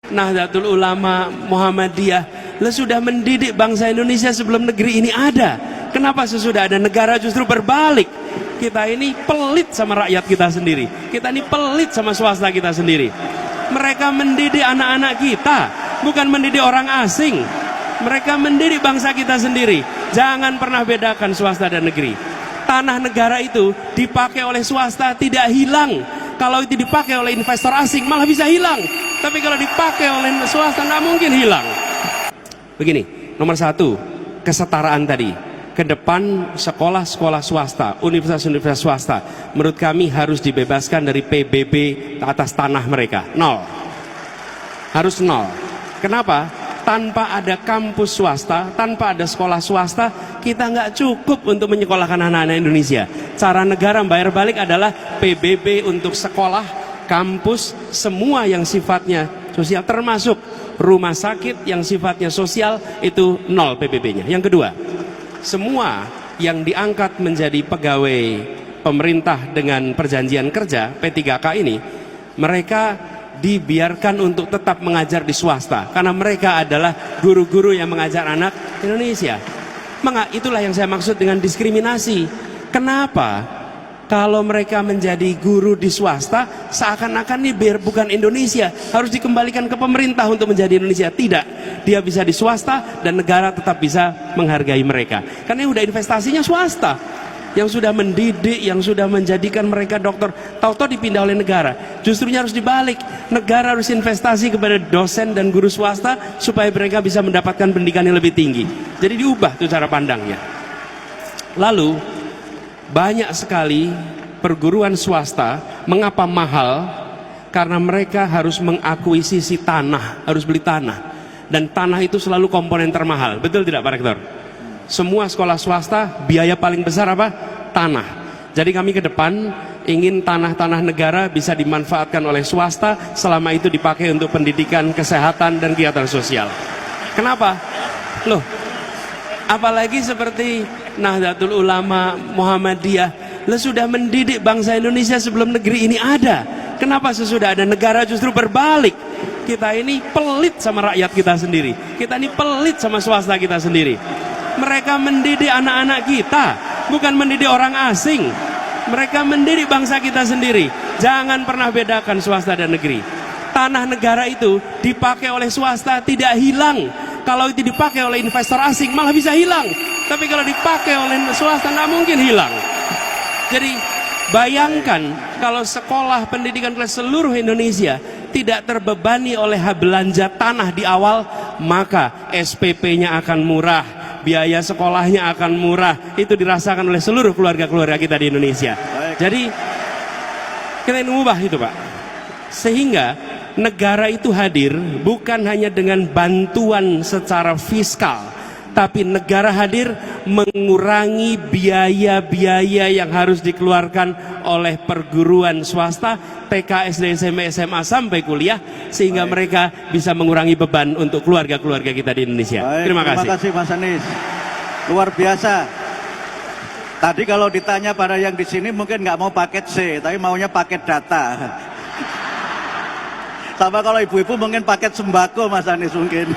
Nahdlatul Ulama, Muhammadiyah sudah mendidik bangsa Indonesia sebelum negeri ini ada. Kenapa sesudah ada negara justru berbalik? Kita ini pelit sama rakyat kita sendiri. Kita ini pelit sama swasta kita sendiri. Mereka mendidik anak-anak kita, bukan mendidik orang asing. Mereka mendidik bangsa kita sendiri. Jangan pernah bedakan swasta dan negeri. Tanah negara itu dipakai oleh swasta tidak hilang. Kalau itu dipakai oleh investor asing malah bisa hilang. Tapi kalau dipakai oleh swasta nggak mungkin hilang. Begini, nomor satu, kesetaraan tadi. Ke depan sekolah-sekolah swasta, universitas-universitas swasta, menurut kami harus dibebaskan dari PBB atas tanah mereka. Nol. Harus nol. Kenapa? Tanpa ada kampus swasta, tanpa ada sekolah swasta, kita nggak cukup untuk menyekolahkan anak-anak Indonesia. Cara negara membayar balik adalah PBB untuk sekolah, kampus, semua yang sifatnya sosial, termasuk rumah sakit yang sifatnya sosial, itu nol PBB-nya. Yang kedua, semua yang diangkat menjadi pegawai pemerintah dengan perjanjian kerja P3K ini, mereka dibiarkan untuk tetap mengajar di swasta karena mereka adalah guru-guru yang mengajar anak Indonesia. Itulah yang saya maksud dengan diskriminasi. Kenapa kalau mereka menjadi guru di swasta seakan-akan ini biar bukan Indonesia, harus dikembalikan ke pemerintah untuk menjadi Indonesia? Tidak, dia bisa di swasta dan negara tetap bisa menghargai mereka karena udah investasinya swasta yang sudah mendidik, yang sudah menjadikan mereka dokter, tahu-tahu dipindah oleh negara. Justrunya harus dibalik, negara harus investasi kepada dosen dan guru swasta supaya mereka bisa mendapatkan pendidikan yang lebih tinggi. Jadi diubah tuh cara pandangnya. Lalu banyak sekali perguruan swasta, mengapa mahal? Karena mereka harus mengakuisisi tanah, harus beli tanah, dan tanah itu selalu komponen termahal. Betul tidak Pak Rektor? Semua sekolah swasta biaya paling besar apa? Tanah. Jadi kami ke depan ingin tanah-tanah negara bisa dimanfaatkan oleh swasta selama itu dipakai untuk pendidikan, kesehatan, dan kegiatan sosial. Kenapa? Loh, apalagi seperti Nahdlatul Ulama, Muhammadiyah sudah mendidik bangsa Indonesia sebelum negeri ini ada. Kenapa sesudah ada negara justru berbalik? Kita ini pelit sama rakyat kita sendiri. Kita ini pelit sama swasta kita sendiri. Mereka mendidik anak-anak kita, bukan mendidik orang asing. Mereka mendidik bangsa kita sendiri. Jangan pernah bedakan swasta dan negeri. Tanah negara itu dipakai oleh swasta tidak hilang. Kalau itu dipakai oleh investor asing malah bisa hilang. Tapi kalau dipakai oleh swasta nggak mungkin hilang. Jadi bayangkan kalau sekolah pendidikan kelas seluruh Indonesia tidak terbebani oleh belanja tanah di awal, maka SPP-nya akan murah, biaya sekolahnya akan murah. Itu dirasakan oleh seluruh keluarga-keluarga kita di Indonesia. Baik. Jadi kita ingin mengubah itu Pak, sehingga negara itu hadir bukan hanya dengan bantuan secara fiskal, tapi negara hadir mengurangi biaya-biaya yang harus dikeluarkan oleh perguruan swasta, TK, SD, SMP, SMA sampai kuliah, sehingga Baik. mereka bisa mengurangi beban untuk keluarga-keluarga kita di Indonesia. Baik, terima kasih. Terima kasih Mas Anies. Luar biasa. Tadi kalau ditanya pada yang di sini mungkin nggak mau paket C, tapi maunya paket data. Sama kalau ibu-ibu mungkin paket sembako Mas Anies mungkin.